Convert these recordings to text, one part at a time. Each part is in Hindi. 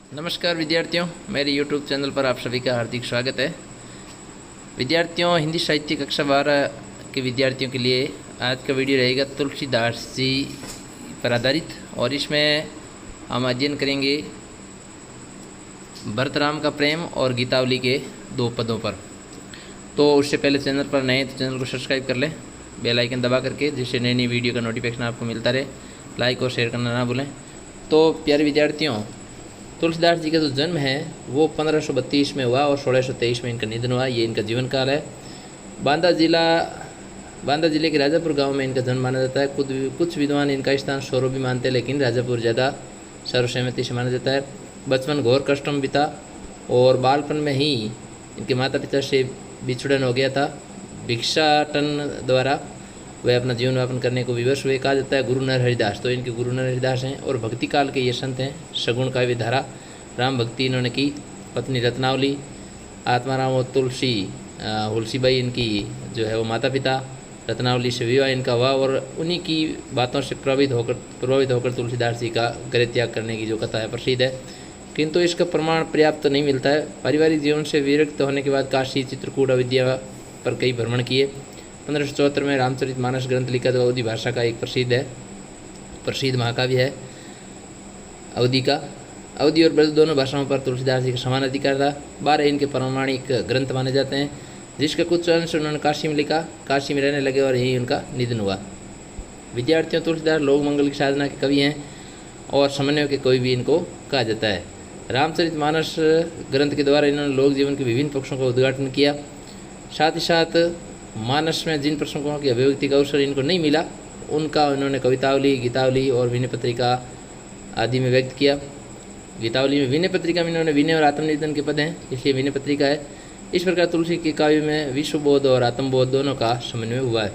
नमस्कार विद्यार्थियों, मेरे YouTube चैनल पर आप सभी का हार्दिक स्वागत है। विद्यार्थियों, हिंदी साहित्य कक्षा 12 के विद्यार्थियों के लिए आज का वीडियो रहेगा तुलसीदास जी पर आधारित, और इसमें हम अध्ययन करेंगे भरतराम का प्रेम और गीतावली के 2 पदों पर। तो उससे पहले चैनल पर नए तो चैनल को सब्सक्राइब कर लें, बेल आइकन दबा करके, जिससे नई नई वीडियो का नोटिफिकेशन आपको मिलता रहे। लाइक और शेयर करना ना भूलें। तो प्यारे विद्यार्थियों, तुलसीदास जी का जो जन्म है वो 1532 में हुआ और 1623 में इनका निधन हुआ। ये इनका जीवन काल है। बांदा जिले के राजापुर गांव में इनका जन्म माना जाता है। कुछ विद्वान इनका स्थान सौरव भी मानते हैं, लेकिन राजापुर ज़्यादा सर्वसहमति से माना जाता है। बचपन घोर कष्ट में बीता और बालपन में ही इनके माता पिता से बिछड़न हो गया था। भिक्षाटन द्वारा वे अपना जीवन यापन करने को विवश हुए। कहा जाता है गुरु नर हरिदास, तो इनके गुरु नर हरिदास हैं। और भक्ति काल के ये संत हैं। सगुण काव्य धारा, राम भक्ति इन्होंने की। पत्नी रत्नावली, आत्माराम और हुलसीबाई इनकी जो है वो माता पिता। रत्नावली से विवाह इनका हुआ और उन्हीं की बातों से प्रभावित होकर तुलसीदास जी का गृह त्याग करने की जो कथा है प्रसिद्ध है, किंतु इसका प्रमाण पर्याप्त नहीं मिलता है। पारिवारिक जीवन से विरक्त होने के बाद काशी, चित्रकूट, अविद्या पर कई भ्रमण किए। 1574 में रामचरितमानस ग्रंथ लिखा, जो अवधी भाषा का एक प्रसिद्ध महाकाव्य है अवधी का। अवधी और ब्रज दोनों भाषाओं पर तुलसीदास जी का समान अधिकार था। 12 इनके प्रामाणिक ग्रंथ माने जाते हैं, जिसका कुछ अंश उन्होंने काशी में लिखा। काशी में रहने लगे और यहीं उनका निधन हुआ। विद्यार्थियों, तुलसीदास लोक मंगल की साधना के कवि हैं और समन्वय के कवि भी इनको कहा जाता है। रामचरितमानस ग्रंथ के द्वारा इन्होंने लोक जीवन के विभिन्न पक्षों का उद्घाटन किया। साथ ही साथ मानस में जिन प्रसंगों की अभिव्यक्ति का अवसर इनको नहीं मिला, उनका उन्होंने कवितावली, गीतावली और विनय पत्रिका आदि में व्यक्त किया। गीतावली में, विनय पत्रिका में इन्होंने विनय और आत्मनिवेदन के पद हैं, इसलिए विनय पत्रिका है। इस प्रकार तुलसी के काव्य में विश्वबोध और आत्मबोध दोनों का समन्वय हुआ है।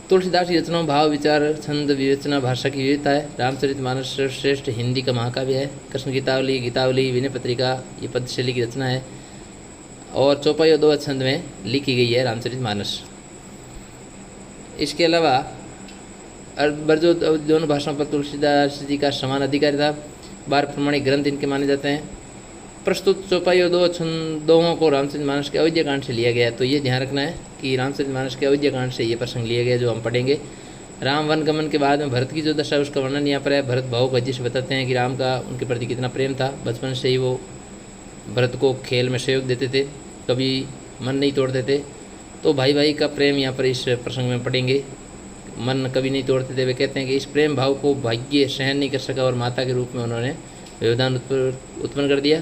तुलसीदास की रचनाओं भाव, विचार, छंद, विवेचना, भाषा की विविधता है। रामचरितमानस श्रेष्ठ हिंदी का महाकाव्य है। कृष्ण गीतावली, विनय पत्रिका ये पद्यशैली की रचना है और चौपाई और 2 छंद में लिखी गई है रामचरितमानस। इसके अलावा ब्रजो दोनों भाषाओं पर तुलसीदास जी का समान अधिकार था। 12 प्रमाणिक ग्रंथ इनके माने जाते हैं। प्रस्तुत चौपाई और 2 छंदों को रामचरितमानस के अयोध्या कांड से लिया गया है। तो ये ध्यान रखना है कि रामचरितमानस के अयोध्या कांड से ये प्रसंग लिया गया, जो हम पढ़ेंगे। राम वन गमन के बाद में भरत की जो दशा, उसका वर्णन यहाँ पर है। भरत भावुक से बताते हैं कि राम का उनके प्रति कितना प्रेम था। बचपन से ही वो भरत को खेल में सहयोग देते थे, कभी मन नहीं तोड़ते थे। तो भाई का प्रेम यहाँ पर इस प्रसंग में पढ़ेंगे। मन कभी नहीं तोड़ते थे। वे कहते हैं कि इस प्रेम भाव को भाग्य सहन नहीं कर सका और माता के रूप में उन्होंने व्यवधान उत्पन्न कर दिया।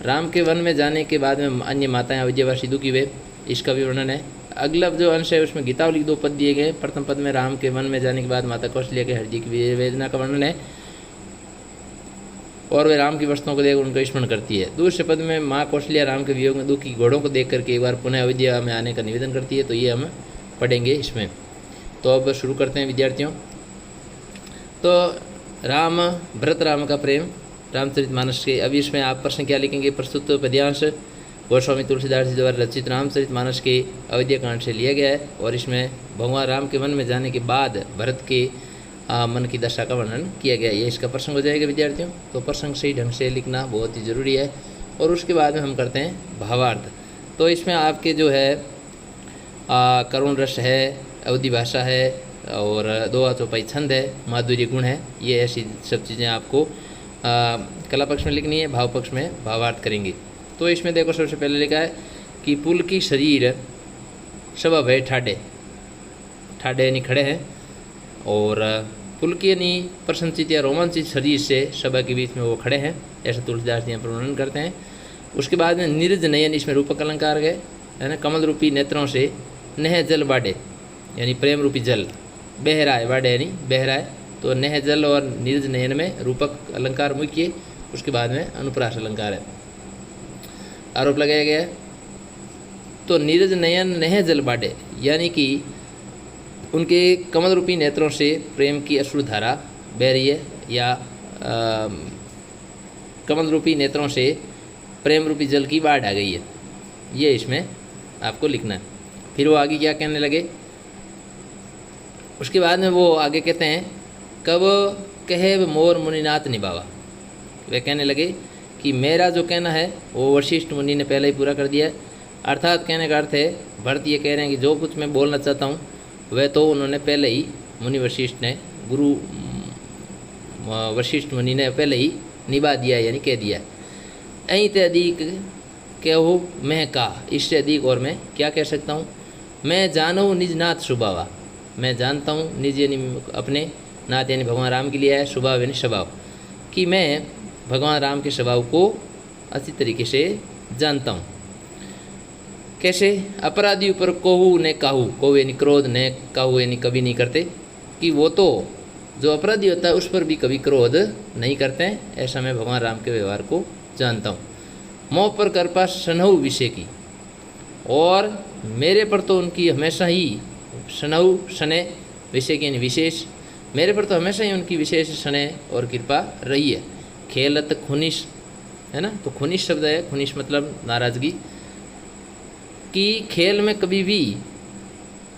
राम के वन में जाने के बाद में अन्य माताएं अविद्यावासी दुखी हुए, इसका भी वर्णन है। अगला जो अंश है उसमें गीतावली 2 पद दिए गए। प्रथम पद में राम के वन में जाने के बाद माता कौशल्या के हृदय की वेदना का वर्णन है और वे राम की वस्तुओं को देखकर उनका स्मरण करती है। दूसरे पद में माँ कौशल्या राम के वियोग में दुखी घोड़ों को देख करके एक बार पुनः अयोध्या में आने का निवेदन करती है। तो ये हम पढ़ेंगे इसमें। तो अब शुरू करते हैं विद्यार्थियों। तो भरत राम का प्रेम रामचरितमानस के। अभी इसमें आप प्रश्न क्या लिखेंगे? प्रस्तुत पद्यांश गोस्वामी तुलसीदास जी द्वारा रचित रामचरितमानस के अयोध्या कांड से लिया गया है और इसमें भगवान राम के वन में जाने के बाद भरत के मन की दशा का वर्णन किया गया। ये इसका प्रसंग हो जाएगा विद्यार्थियों। तो प्रसंग सही ढंग से लिखना बहुत ही ज़रूरी है। और उसके बाद में हम करते हैं भावार्थ। तो इसमें आपके जो है करुण रस है, अवधी भाषा है और 2 चौपाई छंद है, माधुर्य गुण है। ये ऐसी सब चीज़ें आपको कला पक्ष में लिखनी है, भाव पक्ष में भावार्थ करेंगे। तो इसमें देखो, सबसे पहले लिखा है कि पुल की शरीर सब भय ठाडे यानी खड़े हैं, और पुलकी यानी प्रसन्नचित या रोमांचित शरीर से सभा के बीच में वो खड़े हैं, ऐसा तुलसीदास यहाँ पर वर्णन करते हैं। उसके बाद में निरज नयन, इसमें रूपक अलंकार गए है ना। कमल रूपी नेत्रों से नह जल बाडे यानी प्रेम रूपी जल, बह रहा है, बाडे यानी बह रहा है। तो नह जल और निरज नयन में रूपक अलंकार मुख्य। उसके बाद में अनुप्रास अलंकार है, आरोप लगाया गया है। तो नीरज नयन नह जल बाडे यानी कि उनके कमल रूपी नेत्रों से प्रेम की अश्रुधारा बह रही है, या कमल रूपी नेत्रों से प्रेम रूपी जल की बाढ़ आ गई है। ये इसमें आपको लिखना है। फिर वो आगे क्या कहने लगे, उसके बाद में वो आगे कहते हैं, कब कहे मोर मुनिनाथ निभावा, वे कहने लगे कि मेरा जो कहना है वो वशिष्ठ मुनि ने पहले ही पूरा कर दिया है। अर्थात कहने का अर्थ है, भरत ये कह रहे हैं कि जो कुछ मैं बोलना चाहता हूँ वह तो उन्होंने पहले ही, मुनि वशिष्ठ ने, गुरु वशिष्ठ मुनि ने पहले ही निभा दिया है, यानी कह दिया है। अहीं ते अधिक कहो मैं का, इससे अधिक और मैं क्या कह सकता हूँ। मैं जानूँ निज नाथ स्वभावा, मैं जानता हूँ निज यानी अपने, नाथ यानी भगवान राम के लिए है, स्वभाव यानी स्वभाव, कि मैं भगवान राम के स्वभाव को अच्छी तरीके से जानता हूँ। कैसे? अपराधी ऊपर कोहू ने काहू, कोहू यानी क्रोध, ने काहू यानी कभी नहीं करते, कि वो तो जो अपराधी होता है उस पर भी कभी क्रोध नहीं करते हैं, ऐसा मैं भगवान राम के व्यवहार को जानता हूँ। मोह पर कृपा सनहु विषय की, और मेरे पर तो उनकी हमेशा ही, सनहु सने विषय की यानी विशेष, मेरे पर तो हमेशा ही उनकी विशेष स्नेह और कृपा रही है। खेलत खुनिश है ना, तो खुनिश शब्द है, खुनिश मतलब नाराज़गी, कि खेल में कभी भी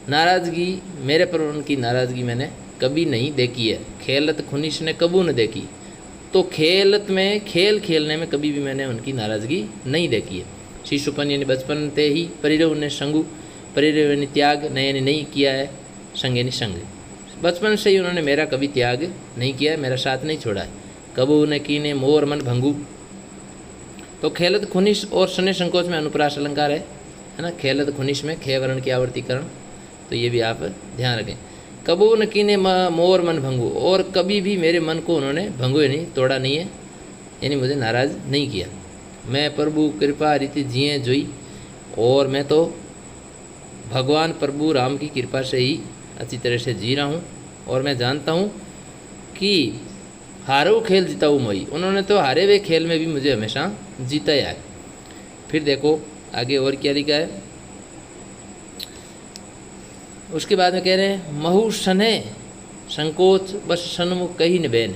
नाराज़गी, मेरे पर उनकी नाराज़गी मैंने कभी नहीं देखी है। खेलत खुनिश ने कबू न देखी, तो खेलत में, खेल खेलने में कभी भी मैंने उनकी नाराज़गी नहीं देखी है। शिशुपन यानी बचपन ते ही, परिरव ने संगु, परिरव यानी त्याग, न यानी नहीं किया है, संग यानी संग, बचपन से ही उन्होंने मेरा कभी त्याग नहीं किया है, मेरा साथ नहीं छोड़ा है। कबू न कीने मोर मन भंगू, तो खेलत खुनिश और शनि संकोच में अनुप्रास अलंकार है ना, खेलत खुनिश में खे वर्ण की आवर्तीकरण, तो ये भी आप ध्यान रखें। कबू न कीने मोर मन भंगू, और कभी भी मेरे मन को उन्होंने भंगू यानी तोड़ा नहीं है, यानी मुझे नाराज़ नहीं किया। मैं प्रभु कृपा रीति जिए जोई, और मैं तो भगवान प्रभु राम की कृपा से ही अच्छी तरह से जी रहा हूँ, और मैं जानता हूँ कि हारो खेल जिताऊ मई, उन्होंने तो हारे हुए खेल में भी मुझे हमेशा जीताया है। फिर देखो आगे और क्या लिखा है, उसके बाद में कह रहे हैं महु सने संकोच बस सन्मुख कही न बैन,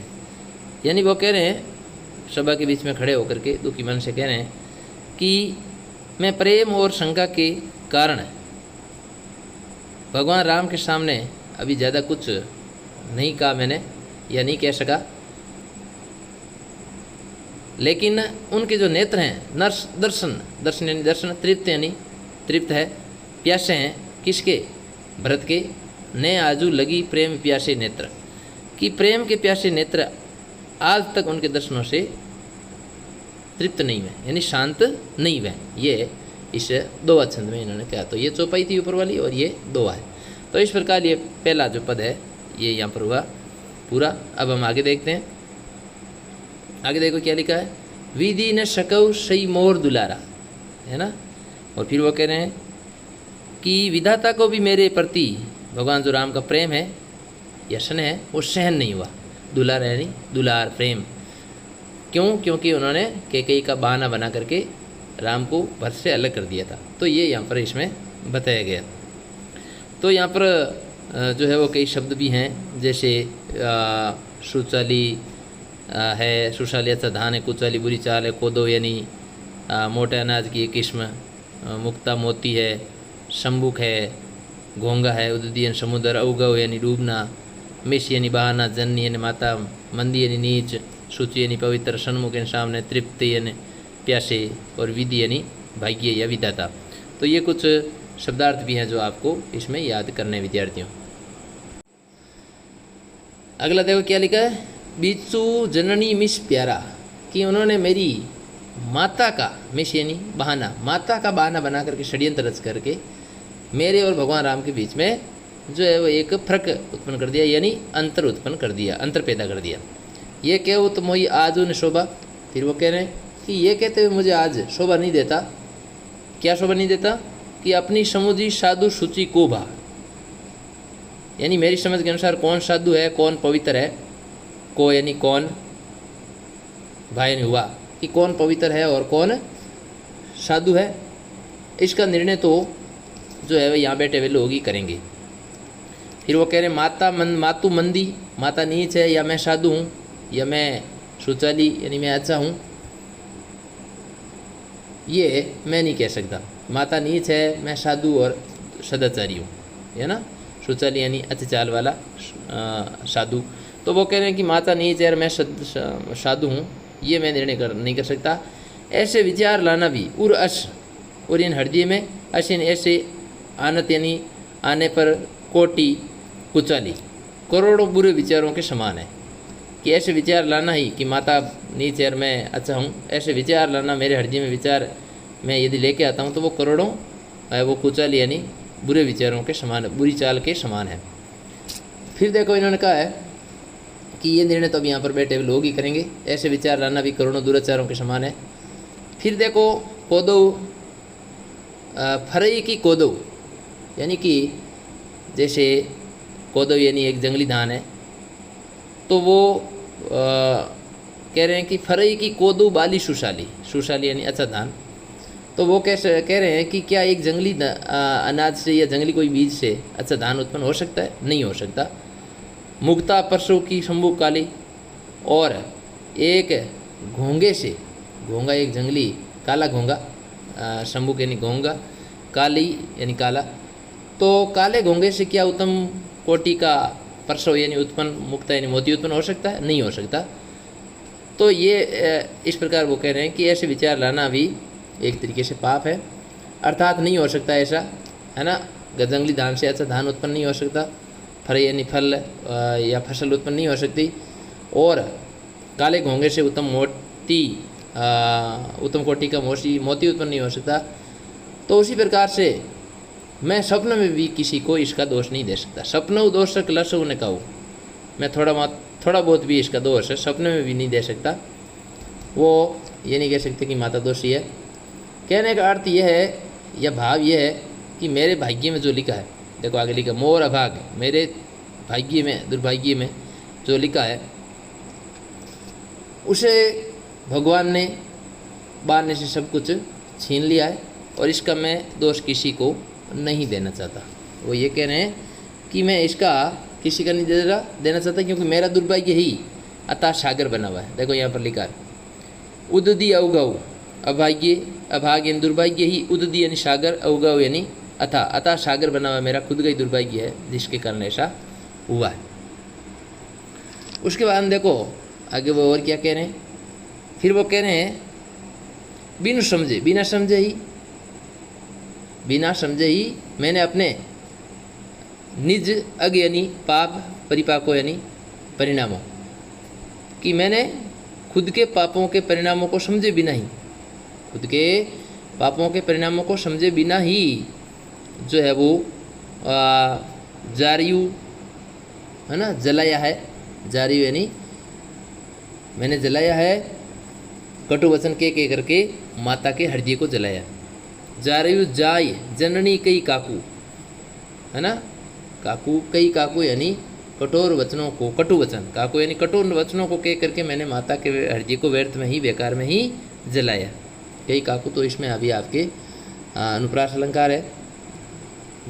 यानी वो कह रहे हैं सभा के बीच में खड़े होकर के दुखी मन से कह रहे हैं कि मैं प्रेम और शंका के कारण भगवान राम के सामने अभी ज़्यादा कुछ नहीं कहा मैंने, या नहीं कह सका, लेकिन उनके जो नेत्र हैं, नर्स दर्शन, दर्शन यानी दर्शन, तृप्त यानी तृप्त है, प्यासे हैं किसके? भरत के। ने आजू लगी प्रेम प्यासे नेत्र, कि प्रेम के प्यासे नेत्र आज तक उनके दर्शनों से तृप्त नहीं हुए, यानी शांत नहीं हुए। ये इस दोहा छंद में इन्होंने कहा, तो ये चौपाई थी ऊपर वाली और ये दोहा है। तो इस प्रकार ये पहला जो पद है ये यहाँ पर हुआ पूरा। अब हम आगे देखते हैं, आगे देखो क्या लिखा है, विधि न शकौ सही मोर दुलारा, है ना। और फिर वो कह रहे हैं कि विधाता को भी मेरे प्रति भगवान जो राम का प्रेम है या स्नेह है वो सहन नहीं हुआ। दुलारा यानी दुलार, प्रेम। क्यों? क्योंकि उन्होंने कैकेयी का बहाना बना करके राम को भरत से अलग कर दिया था। तो ये यहाँ पर इसमें बताया गया। तो यहाँ पर जो है वो कई शब्द भी हैं, जैसे सुचाली है, सुशाली अच्छा धान है, कुचाली बुरी चाल है, कोदो यानी मोटे अनाज की एक किस्म, मुक्ता मोती है, शंबुक है, घोंगा है, उदयन समुद्र, अवगव यानी डूबना, मिश यानी बहाना, जननी यानी माता, मंदी यानी नीच, सूची यानी पवित्र, सन्मुख यानी सामने, तृप्ति यानी प्यासे, और विधि यानी भाग्य या विधाता। तो ये कुछ शब्दार्थ भी हैं जो आपको इसमें याद करने विद्यार्थियों। अगला देखो क्या लिखा है, बीचू जननी मिस प्यारा, कि उन्होंने मेरी माता का, मिस यानी बहाना, माता का बहाना बना करके षड्यंत्र रच करके मेरे और भगवान राम के बीच में जो है वो एक फर्क उत्पन्न कर दिया, यानी अंतर उत्पन्न कर दिया, अंतर पैदा कर दिया। ये क्या हो तो मोई आज उन शोभा, फिर वो कह रहे हैं कि ये कहते हुए मुझे आज शोभा नहीं देता। क्या शोभा नहीं देता? कि अपनी समुद्री साधु सूची को भा, यानी मेरी समझ के अनुसार कौन साधु है, कौन पवित्र है, को यानी कौन, भाई नहीं हुआ कि कौन पवित्र है और कौन साधु है, इसका निर्णय तो जो है वह यहाँ बैठे हुए लोग ही करेंगे। फिर वो कह रहे मातु मंदी, माता नीच है, या मैं साधु हूँ, या मैं सुचाली यानी मैं अच्छा हूँ, ये मैं नहीं कह सकता। माता नीच है, मैं साधु और सदाचारी हूँ, है ना। सुचाली यानी अच्छी चाल वाला साधु। तो वो कह रहे हैं कि माता नीच है और मैं साधु हूँ, ये मैं निर्णय नहीं कर सकता। ऐसे विचार लाना भी उर अश और इन हृदय में अशिन ऐसे आनत यानी आने पर कोटि कुचाली करोड़ों बुरे विचारों के समान है। कि ऐसे विचार लाना ही कि माता नीचे और मैं अच्छा हूँ, ऐसे विचार लाना मेरे हृदय में विचार मैं यदि लेके आता हूँ तो वो करोड़ों वो कुचाली यानी बुरे विचारों के समान, बुरी चाल के समान है। फिर देखो इन्होंने कहा है कि ये निर्णय तो अब यहाँ पर बैठे हुए लोग ही करेंगे, ऐसे विचार लाना भी करोड़ों दुराचारों के समान है। फिर देखो कोदो फरई की कोदो यानी कि जैसे कोदो यानी एक जंगली धान है, तो वो कह रहे हैं कि फरई की कोदो बाली सुशाली, सुशाली यानी अच्छा धान। तो वो कैसे कह रहे हैं कि क्या एक जंगली अनाज से या जंगली कोई बीज से अच्छा धान उत्पन्न हो सकता है? नहीं हो सकता। मुक्ता परसों की शंभु काली और एक घोंगे से, घोंगा एक जंगली काला घोंगा, शंभु यानी घोंगा, काली यानी काला, तो काले घोंगे से क्या उत्तम कोटि का परसों यानी उत्पन्न मुक्ता यानी मोती उत्पन्न हो सकता है? नहीं हो सकता। तो ये इस प्रकार वो कह रहे हैं कि ऐसे विचार लाना भी एक तरीके से पाप है, अर्थात नहीं हो सकता ऐसा, है ना। जंगली धान से अच्छा धान उत्पन्न नहीं हो सकता, फल यानी फल या फसल उत्पन्न नहीं हो सकती, और काले घोंगे से उत्तम मोती उत्तम कोटि का मोती उत्पन्न नहीं हो सकता। तो उसी प्रकार से मैं स्वप्न में भी किसी को इसका दोष नहीं दे सकता। स्वप्न दोष लसु ने कहूँ, मैं थोड़ा बहुत भी इसका दोष है स्वप्न में भी नहीं दे सकता। वो ये नहीं कह सकते कि माता दोषी है। कहने का अर्थ यह है या भाव यह है कि मेरे भाग्य में जो लिखा है, देखो आगे लिखा मोर अभाग, मेरे भाग्य में दुर्भाग्य में जो लिखा है उसे भगवान ने बारने से सब कुछ छीन लिया है, और इसका मैं दोष किसी को नहीं देना चाहता। वो ये कह रहे हैं कि मैं इसका किसी का नहीं देना चाहता, क्योंकि मेरा दुर्भाग्य ही अतः सागर बना हुआ है। देखो यहाँ पर लिखा है उददी अवगव, अभाग्य अभाग्य यानी दुर्भाग्य ही, उददी यानी सागर, अवगव यानी अतः सागर बना हुआ मेरा खुद का ही दुर्भाग्य है जिसके कारण ऐसा हुआ है। उसके बाद देखो आगे वो और क्या कह रहे हैं। फिर वो कह रहे हैं बिन समझे, बिना समझे ही मैंने अपने निज अग यानी पाप परिपाकों यानी परिणामों, कि मैंने खुद के पापों के परिणामों को समझे बिना ही, खुद के पापों के परिणामों को समझे बिना ही जो है वो जारियु है ना, जलाया है। जारियु यानी मैंने जलाया है, कटु वचन के करके माता के हृदय को जलाया। जारियु जाय जननी कई काकू, है ना, काकू कई काकू यानी कठोर वचनों को, कटु वचन, काकू यानी कठोर वचनों को कह करके मैंने माता के हृदय को व्यर्थ में ही बेकार में ही जलाया। कई काकू तो इसमें अभी आपके अनुप्रास अलंकार है।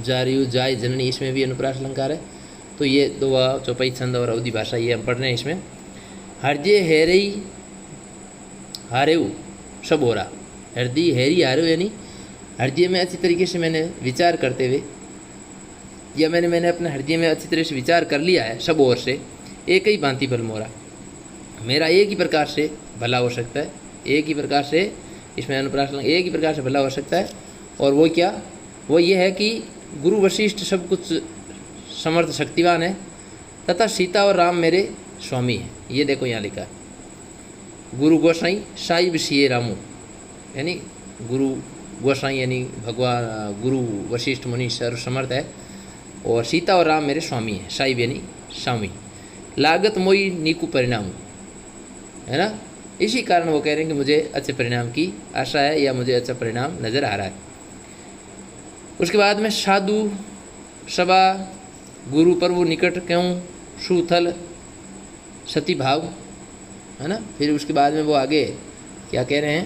जारियु जाय जननी इसमें भी अनुप्रास अलंकार है। तो ये दो चौपाई छंद और अवधि भाषा ये हम पढ़ रहे हैं इसमें। हृदय हेरई हारेऊ सब हो रहा, हृदय हेरी हारेऊ यानी हृदय में अच्छी तरीके से मैंने विचार करते हुए, या मैंने अपने हृदय में अच्छी तरह से विचार कर लिया है सब ओर से, एक ही भांति भल मोरा, मेरा एक ही प्रकार से भला हो सकता है, एक ही प्रकार से इसमें अनुप्रास एक ही प्रकार से भला हो सकता है। और वो क्या, वो ये है कि गुरु वशिष्ठ सब कुछ समर्थ शक्तिवान है, तथा सीता और राम मेरे स्वामी हैं। ये देखो यहाँ लिखा गुरु गोसाई साई विषय रामू, यानी गुरु गोसाई यानी भगवान गुरु वशिष्ठ मुनि सर्वसमर्थ है, और सीता और राम मेरे स्वामी हैं, साई यानी स्वामी। लागत मोई नीकू परिणाम, है ना। इसी कारण वो कह रहे हैं कि मुझे अच्छे परिणाम की आशा है या मुझे अच्छा परिणाम नज़र आ रहा है। उसके बाद में साधु सभा गुरु प्रभु निकट क्यों सुथल सती भाव, है ना। फिर उसके बाद में वो आगे क्या कह रहे हैं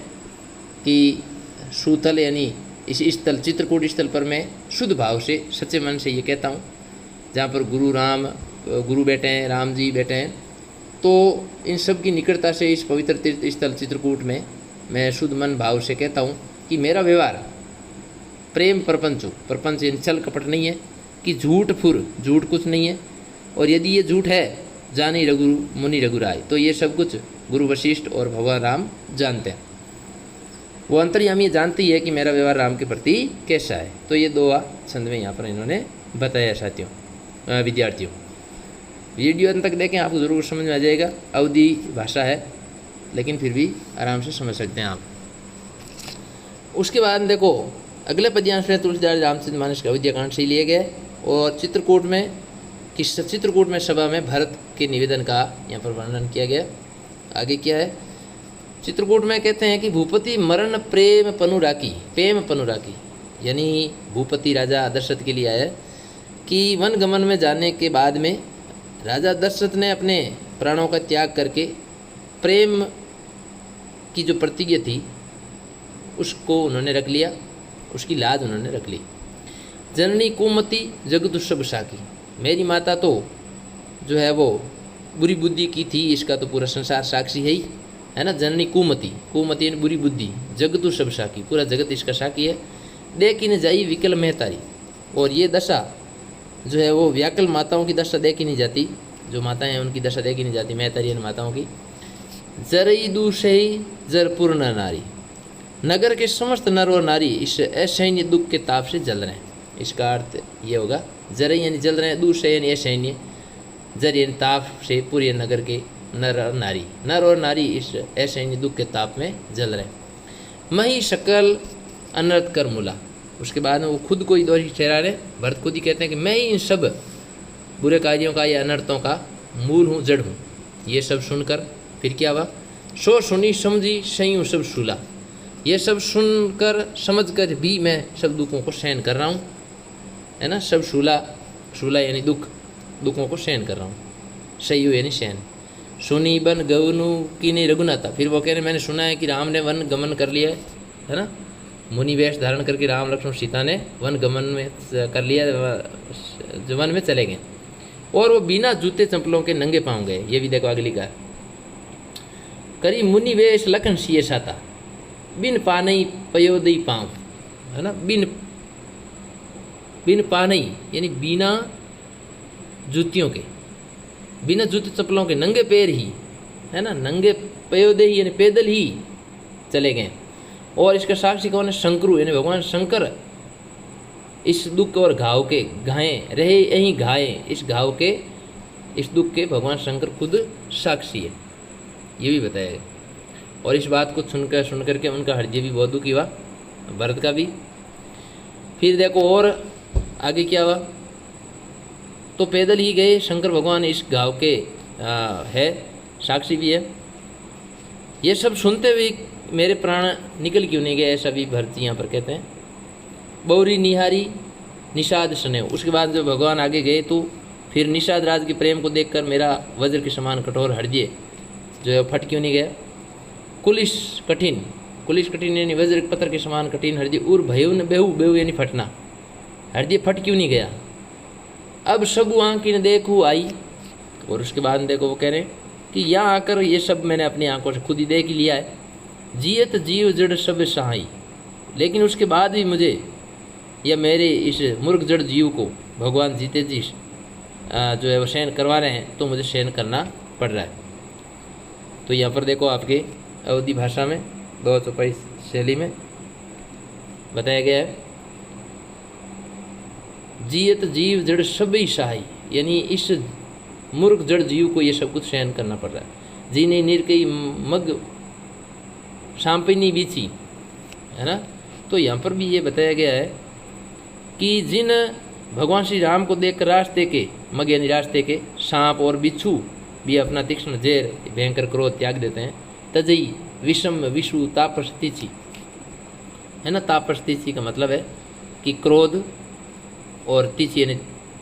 कि सुथल यानी इस स्थल चित्रकूट स्थल पर मैं शुद्ध भाव से सच्चे मन से ये कहता हूँ, जहाँ पर गुरु बैठे हैं, राम जी बैठे हैं, तो इन सब की निकटता से इस पवित्र तीर्थ स्थल चित्रकूट में मैं शुद्ध मन भाव से कहता हूँ कि मेरा व्यवहार प्रेम प्रपंच यानी छल कपट नहीं है, कि झूठ कुछ नहीं है, और यदि ये झूठ है जानी रघु मुनि रघुराय। तो ये सब कुछ गुरु वशिष्ठ और भगवान राम जानते हैं। वो अंतर्यामी ये जानती है कि मेरा व्यवहार राम के प्रति कैसा है। तो ये दो छंद में यहाँ पर इन्होंने बताया साथियों विद्यार्थियों। वीडियो अंत तक देखें, आपको ज़रूर समझ में आ जाएगा। अवधि भाषा है लेकिन फिर भी आराम से समझ सकते हैं आप। उसके बाद देखो अगले पद्यांश में तुलसीदास रामचंद्र मानस का अयोध्याकांड से लिए गए और चित्रकूट में सभा में भरत के निवेदन का यहाँ पर वर्णन किया गया। आगे क्या है, चित्रकूट में कहते हैं कि भूपति मरण प्रेम पनुराकी, प्रेम पनुराकी, यानी भूपति राजा दशरथ के लिए आया कि वन गमन में जाने के बाद में राजा दशरथ ने अपने प्राणों का त्याग करके प्रेम की जो प्रतिज्ञा थी उसको उन्होंने रख लिया, उसकी लाज उन्होंने रख ली। जननी कुमति जगदुष्ब साकी, मेरी माता तो जो है वो बुरी बुद्धि की थी, इसका तो पूरा संसार साक्षी है ना। जननी कुमति, कुमति यानी बुरी बुद्धि, जगतु सब साकी, पूरा जगत इसका साक्षी है। देखी न जाई विकल महतारी, और ये दशा जो है वो व्याकल माताओं की दशा देखी नहीं जाती, जो माताएं हैं उनकी दशा देखी नहीं जाती, महतारी माताओं की। जरई दूषई जरपुर न नारी, नगर के समस्त नर और नारी इस असैन्य दुख के ताप से जल रहे हैं। इसका अर्थ ये होगा, जरई यानी जल रहे हैं, दूषय यानी असैन्य, जर यानी ताप से पूरे नगर के नर और नारी इस असैन्य दुख के ताप में जल रहे हैं। मही सकल अनर्थ कर मूला, उसके बाद में वो खुद को ही दोषी ठहरा रहे। भरत खुद ही कहते हैं कि मैं ही इन सब बुरे कार्यों का या अनर्थों का मूल हूँ, जड़ हूँ। ये सब सुनकर फिर क्या हुआ, सो सुनी समझी सही सब सूला, ये सब सुनकर समझकर भी मैं सब दुखों को सहन कर रहा हूँ, है ना। सब शूला यानी दुखों को सहन कर रहा हूँ, सही हो यानी सहन। सुनी बन गवनु की नहीं रघुनाथा, फिर वो कह रहे मैंने सुना है कि राम ने वन गमन कर लिया है ना, मुनि वेश धारण करके राम लक्ष्मण सीता ने वन गमन में कर लिया, जो वन में चले गए, और वो बिना जूते चंपलों के नंगे पाँव गए। ये भी देखो अगली का, करी मुनि वेश लखन सिए साता, बिन पानई पयोदई पाँव, है ना। बिन पानई यानी बिना जूतियों के, बिना जूते चप्पलों के, नंगे पैर ही, है ना, नंगे पयोदई यानी पैदल ही चले गए। और इसका साक्षी कौन है, शंकरु यानी भगवान शंकर इस दुख और घाव के घाये रहे यहीं घाये, इस घाव के इस दुख के भगवान शंकर खुद साक्षी है, ये भी बताया गया। और इस बात को सुन करके उनका हृदय भी बहुत दुखी हुआ, भरत का भी। फिर देखो और आगे क्या हुआ, तो पैदल ही गए, शंकर भगवान इस गांव के है साक्षी भी है। ये सब सुनते हुए मेरे प्राण निकल क्यों नहीं गए, ऐसा भी भरत यहाँ पर कहते हैं। बौरी निहारी निषाद स्नेह, उसके बाद जब भगवान आगे गए तो फिर निषाद राज के प्रेम को देखकर मेरा वज्र के समान कठोर हृदय जो है फट क्यों नहीं गया। कुलिश कठिन यानी वज्र पत्थर के समान कठिन हृदय, उर भयु न बेहू यानी फटना, हृदय फट क्यों नहीं गया। अब सब आँखी न देखू आई, और उसके बाद देखो वो कह रहे हैं कि यहाँ आकर ये सब मैंने अपनी आंखों से खुद ही देख लिया है। जियत जीव जड़ सब सहाई, लेकिन उसके बाद भी मुझे या मेरे इस मूर्ख जड़ जीव को भगवान जीते जी जो है वो सहन करवा रहे हैं, तो मुझे सहन करना पड़ रहा है। तो यहाँ पर देखो आपके अवधि भाषा में 2 चौपाई शैली में बताया गया है, जियत जीव जड़ सभी सहाई, यानी इस मूर्ख जड़ जीव को ये सब कुछ सहन करना पड़ रहा है। जीने निर्कई मग सांपिनी बीची, है ना। तो यहाँ पर भी ये बताया गया है कि जिन भगवान श्री राम को देखकर रास्ते के मग यानी रास्ते के सांप और बिच्छू भी अपना तीक्ष्ण जहर भयंकर क्रोध त्याग देते हैं। तजई विषम विषु तापस्तिची, है ना। तापस्तिची का मतलब है कि क्रोध और तिची यानी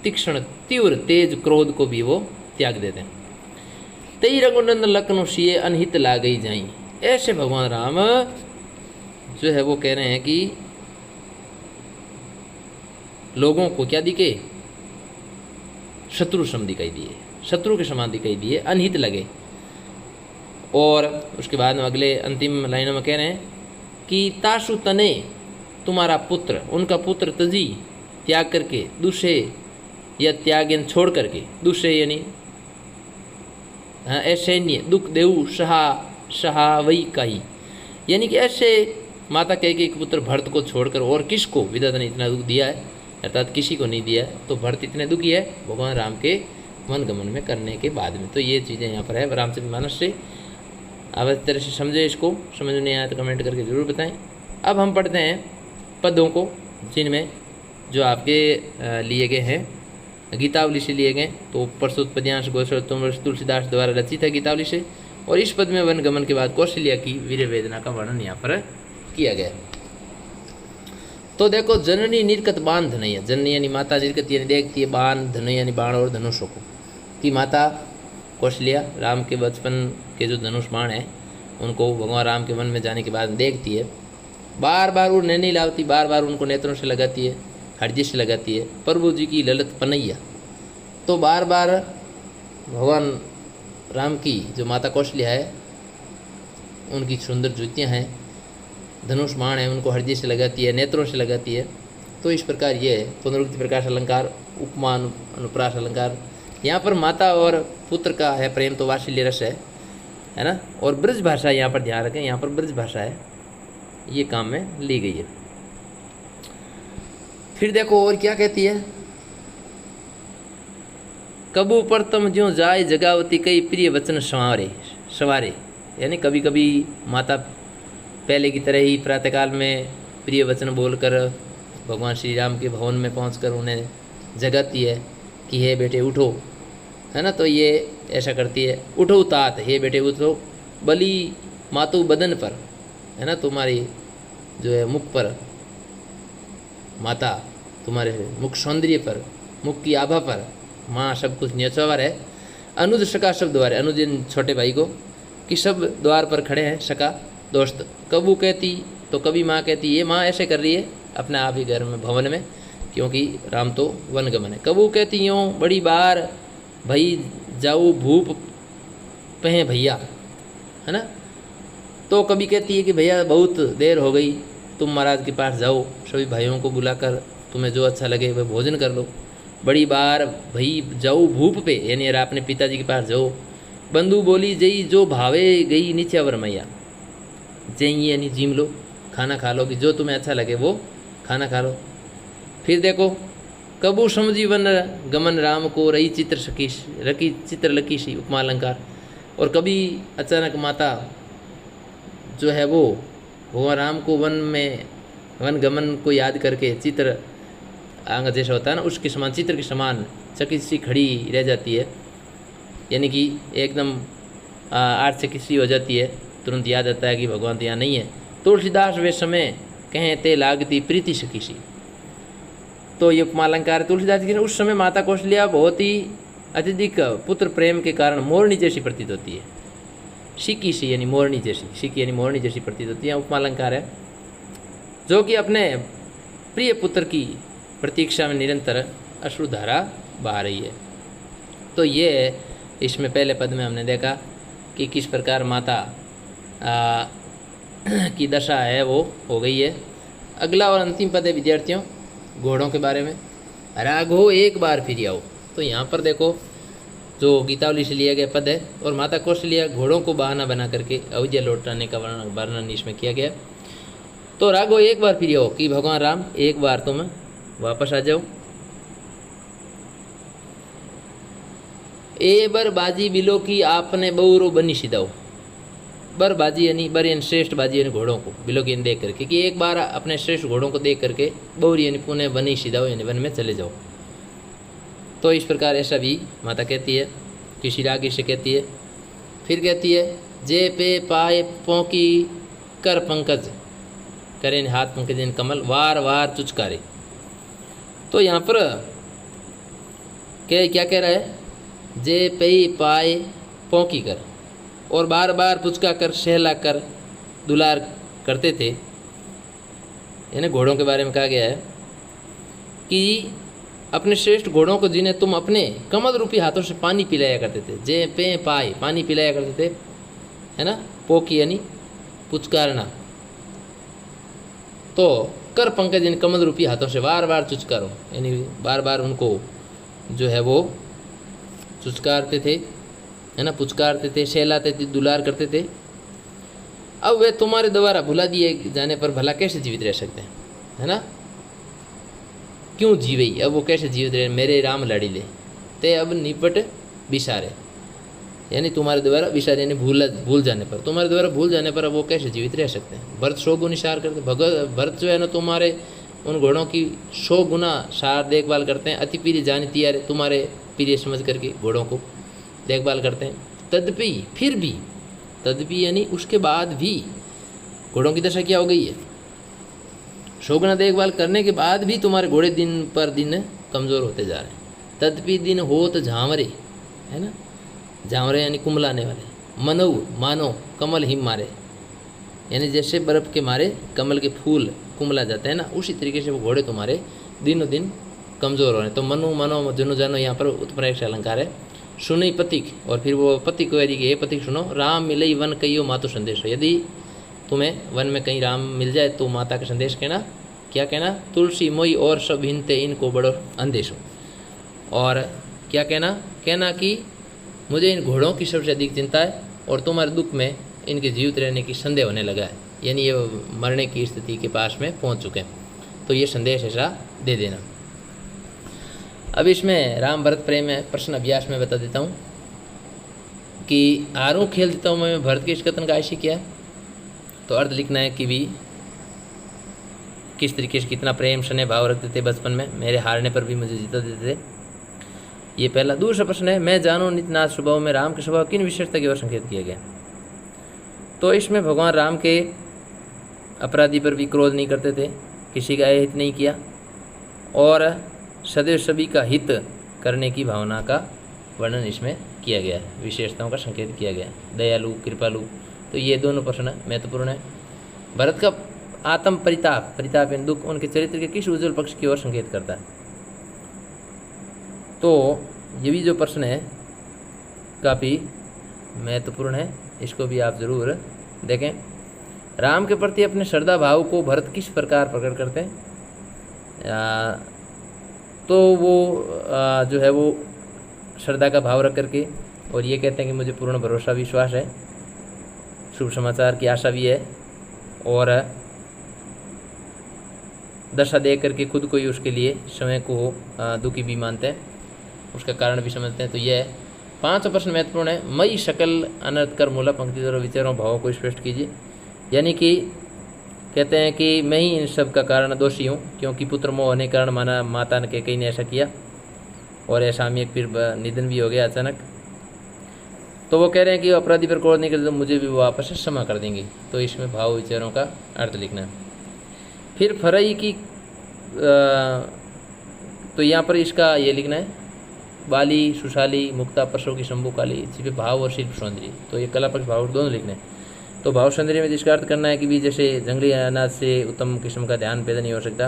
तीक्ष्ण तीव्र तेज क्रोध को भी वो त्याग देते हैं। तई रघुनंद लखनऊ सिए अनहित ला गई जाई, ऐसे भगवान राम जो है वो कह रहे हैं कि लोगों को क्या दिखे, शत्रु सम दिखाई दिए, शत्रु के समान दिखाई दिए, अनहित लगे। और उसके बाद में अगले अंतिम लाइनों में कह रहे हैं कि तासु तने तुम्हारा पुत्र, उनका पुत्र तजी त्याग करके, दूसरे या त्याग यानी छोड़ करके, दूसरे यानी ऐसैन्य दुख देऊ सहा वही काही, यानी कि ऐसे माता कैकेयी के पुत्र भरत को छोड़कर और किसको विधाता ने इतना दुख दिया है, अर्थात किसी को नहीं दिया है। तो भरत इतने दुखी है भगवान राम के वनगमन में करने के बाद में। तो ये चीज़ें यहाँ पर है रामचरितमानस से। अब इस तरह से समझे, इसको समझ नहीं आया तो कमेंट करके ज़रूर बताएं। अब हम पढ़ते हैं पदों को, जिनमें जो आपके लिए गए हैं गीतावली से लिए गए। तो प्रस्तुत पद्यांश तुलसीदास द्वारा रचित है गीतावली से, और इस पद में वनगमन के बाद कौशल्या की वीर वेदना का वर्णन यहाँ पर किया गया। तो देखो, जननी निर्गत बाण धनैया, जननी यानी माता, निर्गत यानी देखती है, बाण धनैया यानी बाण और धनुषों को। कि माता कौशल्या राम के बचपन के जो धनुष बाण हैं उनको भगवान राम के वन में जाने के बाद देखती है, बार बार वो नहीं लाती, बार बार उनको नेत्रों से लगाती है, हृदय से लगाती है। प्रभु जी की ललित पनैया, तो बार बार भगवान राम की जो माता कौशल्या है उनकी सुंदर जुतियाँ हैं, धनुष बाण है, उनको हृदय से लगाती है, नेत्रों से लगाती है। तो इस प्रकार ये है पुनरुक्ति प्रकाश अलंकार, उपमा अनुप्रास अलंकार। यहाँ पर माता और पुत्र का है प्रेम, तो वात्सल्य रस है ना। और ब्रज भाषा यहाँ पर ध्यान रखें, यहाँ पर ब्रज भाषा है, ये काम में ली गई है। फिर देखो और क्या कहती है, कबू प्रथम ज्यों जाय जगावती कई प्रिय वचन संवारे, यानी कभी कभी माता पहले की तरह ही प्रातःकाल में प्रिय वचन बोलकर भगवान श्री राम के भवन में पहुंचकर उन्हें जगाती है कि हे बेटे उठो, है ना। तो ये ऐसा करती है, उठो तात, हे बेटे उठो, बलि मातु बदन पर, है ना, तुम्हारी जो है मुख पर, माता तुम्हारे मुख सौंदर्य पर, मुख की आभा पर माँ सब कुछ न्यौछावर है। अनुज सका शब्द द्वार, अनुज छोटे भाई को, कि सब द्वार पर खड़े हैं, सका दोस्त। कबू कहती, तो कभी माँ कहती, ये माँ ऐसे कर रही है अपने आप ही घर में भवन में, क्योंकि राम तो वनगमन है। कबू कहती यूँ बड़ी बार भई जाऊ भूप पहे भैया, है ना। तो कभी कहती है कि भैया बहुत देर हो गई, तुम महाराज के पास जाओ, सभी भाइयों को बुलाकर तुम्हें जो अच्छा लगे वह भोजन कर लो। बड़ी बार भई जाऊ भूप पे, यानी अपने पिताजी के पास जाओ। बंधु बोली जई जो भावे गई नीचावर मैया, जई यानी जीम लो, खाना खा लो, कि जो तुम्हें अच्छा लगे वो खाना खा लो। फिर देखो, कबू समझी वन गमन राम को रही चित्र लकी सी, उपमा अलंकार। और कभी अचानक माता जो है वो भगवान राम को वन गमन को याद करके चित्र आंग जैसा होता है ना, उसके समान, चित्र के समान चकित सी खड़ी रह जाती है, यानी कि एकदम आश्चर्यचकित सी हो जाती है। तुरंत याद आता है कि भगवान तो यहाँ नहीं है। तुलसीदास वे समय कहें ते लागती प्रीति सखी सी, तो ये उपमा अलंकार है तुलसीदास जी। उस समय माता कौशल्या बहुत ही अत्यधिक पुत्र प्रेम के कारण मोरनी जैसी प्रतीत होती है, सिकी सी यानी मोरनी जैसी, सिकी यानी मोरनी जैसी प्रतीत होती है, उपमा अलंकार है, जो कि अपने प्रिय पुत्र की प्रतीक्षा में निरंतर अश्रुधारा बहा रही है। तो ये इसमें पहले पद में हमने देखा कि किस प्रकार माता की दशा है वो हो गई है। अगला और अंतिम पद है विद्यार्थियों घोड़ों के बारे में। राघो एक बार फिर आओ, तो यहाँ पर देखो जो गीतावली से लिया गया पद है, और माता कौशल्या घोड़ों को बहाना बना करके अयोध्या लौटाने का वर्णन इसमें किया गया। तो राघो एक बार फिर आओ, कि भगवान राम एक बार तुम वापस आ जाओ। ए बर बाजी बिलो की आपने बहुरो बनी सीधाओ, बर बाजी यानी बर यानी श्रेष्ठ बाजी यानी घोड़ों को, बिलो की देख करके, कि एक बार अपने श्रेष्ठ घोड़ों को देख करके बहुरी यानी पुनः बनी सीधाओ, यानी वन में चले जाओ। तो इस प्रकार ऐसा भी माता कहती है, किसी रागी से कहती है। फिर कहती है जे पे पाए पौकी कर पंकज, करें हाथ पंकज इन कमल, वार वार चुचकारे। तो यहाँ पर क्या कह रहा है, जे पे पाए पौकी कर, और बार बार पुचका कर सहला कर दुलार करते थे, यानी घोड़ों के बारे में कहा गया है कि अपने श्रेष्ठ घोड़ों को जिन्हें तुम अपने कमल रूपी हाथों से पानी पिलाया करते थे, जे पे पाए पानी पिलाया करते थे, है ना, पोकी यानी पुचकारना। तो कर पंकज इन कमल रूपी हाथों से बार बार चुचकारो, यानी बार बार उनको जो है वो चुचकारते थे। है ना, पुचकारते थे, सहलाते थे, दुलार करते थे। अब वे तुम्हारे द्वारा भुला दिए जाने पर भला कैसे जीवित रह सकते हैं, है ना। क्यों जीवे, अब वो कैसे जीवित रहे, मेरे राम लाड़ीले ते अब निपट बिसारे, यानी तुम्हारे द्वारा विसार यानी भूल जाने पर, तुम्हारे द्वारा भूल जाने पर अब वो कैसे जीवित रह सकते हैं। भरत 100 गुना सार करते, भरत जो है ना तुम्हारे उन घोड़ों की 100 गुना सार देखभाल करते हैं। अति प्रिय जानती है, तुम्हारे प्रिय समझ करके घोड़ों को देखभाल करते हैं। तदपि फिर भी, तदपि यानी उसके बाद भी घोड़ों की दशा क्या हो गई है, 100 गुना देखभाल करने के बाद भी तुम्हारे घोड़े दिन पर दिन कमज़ोर होते जा रहे हैं। तदपि दिन होत झांवरे, है ना, झांवरे यानी कुमलाने वाले। मनऊ मानो कमल हिम मारे, यानी जैसे बर्फ़ के मारे कमल के फूल कुमला जाते हैं ना, उसी तरीके से वो घोड़े तुम्हारे दिनों दिन कमज़ोर हो रहे हैं। तो मनु मनो जनो जानो यहाँ पर उत्प्रेक्ष अलंकार है। सुनई पथिक, और फिर वो पथिक को यदि ये पथिक सुनो, राम मिलई वन कहियो मातु संदेश, यदि तुम्हें वन में कहीं राम मिल जाए तो माता का संदेश कहना। क्या कहना, तुलसी मोई और सब हिनते इनको बड़ो अंदेश हो। और क्या कहना, कहना कि मुझे इन घोड़ों की सबसे अधिक चिंता है और तुम्हारे दुख में इनके जीवित रहने की संदेह होने लगा है, यानी ये मरने की स्थिति के पास में पहुंच चुके हैं, तो ये संदेश ऐसा दे देना। अब इसमें राम भरत प्रेम में प्रश्न अभ्यास में बता देता हूँ कि आरू खेल देता हूँ मैं भरत के इस कथन का आशय क्या है। तो अर्थ लिखना है कि भी किस तरीके से कितना प्रेम स्नेह भाव रखते थे बचपन में, मेरे हारने पर भी मुझे जीता देते थे, ये पहला। दूसरा प्रश्न है, मैं जानूं नित्यनाथ स्वभाव में राम के स्वभाव किन विशेषता की ओर संकेत किया गया। तो इसमें भगवान राम के अपराधी पर भी क्रोध नहीं करते थे, किसी का अहित नहीं किया, और सदैव सभी का हित करने की भावना का वर्णन इसमें किया गया है, विशेषताओं का संकेत किया गया है, दयालु कृपालु। तो ये दोनों प्रश्न महत्वपूर्ण है। भरत का आत्म परिताप, परिताप यानी दुख, उनके चरित्र के किस उज्ज्वल पक्ष की ओर संकेत करता है। तो ये भी जो प्रश्न है काफ़ी महत्वपूर्ण है, इसको भी आप ज़रूर देखें। राम के प्रति अपने श्रद्धा भाव को भरत किस प्रकार प्रकट करते हैं। तो वो जो है वो श्रद्धा का भाव रख करके और ये कहते हैं कि मुझे पूर्ण भरोसा विश्वास है, शुभ समाचार की आशा भी है, और दशा दे करके खुद को ही उसके लिए समय को दुखी भी मानते हैं, उसका कारण भी समझते हैं। तो यह 5 प्रश्न महत्वपूर्ण है। मई शकल अनर्थ कर मूला पंक्ति द्वारा विचारों भावों को स्पष्ट कीजिए, यानी कि कहते हैं कि मैं ही इन सब का कारण दोषी हूँ, क्योंकि पुत्र मोह होने के कारण माना माता ने कई ने ऐसा किया और ऐसा में फिर निधन भी हो गया अचानक। तो वो कह रहे हैं कि अपराधी पर क्रोध नहीं करते तो मुझे भी वो वापस से क्षमा कर देंगे। तो इसमें भाव विचारों का अर्थ लिखना है। फिर फरई की तो यहाँ पर इसका ये लिखना है, बाली सुशाली मुक्ता प्रसव की शंभु काली, इसी पे भाव और शिल्प सौंदर्य। तो ये कला पक्ष भाव दोनों लिखने हैं। तो भाव सौंदर्य में जिसका अर्थ करना है कि भी जैसे जंगली अनाज से उत्तम किस्म का ध्यान पैदा नहीं हो सकता,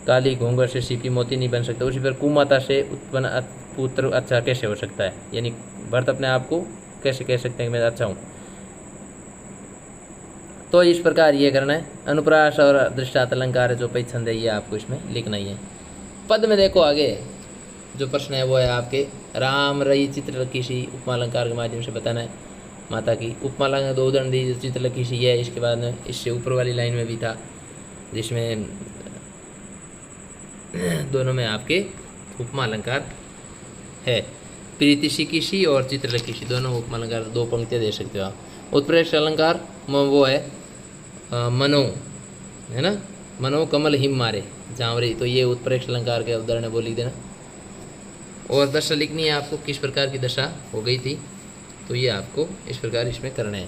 काली घोंघर से सीपी मोती नहीं बन सकता, उसी पर कुमाता से उत्पन्न पुत्र अच्छा कैसे हो सकता है, यानी भरत अपने आप को कैसे कह सकते हैं कि मैं अच्छा हूँ। तो इस प्रकार ये करना है। अनुप्रास और दृष्टांत अलंकार जो पै छंद है ये आपको इसमें लिखना ही है। पद में देखो आगे जो प्रश्न है वो है आपके राम रई चित्रलकीशी उपमा अलंकार के माध्यम से बताना है। माता की उपमा अलंकार 2 उदाहरण दी, चित्रलकीशी है, इसके बाद में इससे ऊपर वाली लाइन में भी था जिसमें दोनों में आपके उपमा अलंकार है। प्रीतिशिकीशी और चित्रलकीशी दोनों उपमा अलंकार 2 पंक्तियाँ दे सकते हो आप। उत्प्रेक्ष अलंकार वो है मनो, है ना, मनो कमल हिम मारे झांवरे, तो ये उत्प्रेक्ष अलंकार के उदाहरण है, वो लिख देना। और दशा लिखनी है आपको, किस प्रकार की दशा हो गई थी, तो ये आपको इस प्रकार इसमें करना है।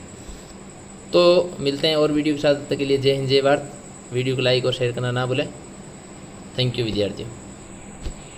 तो मिलते हैं और वीडियो के साथ, तब तक के लिए जय हिंद जय भारत। वीडियो को लाइक और शेयर करना ना भूलें। थैंक यू विद्यार्थियों।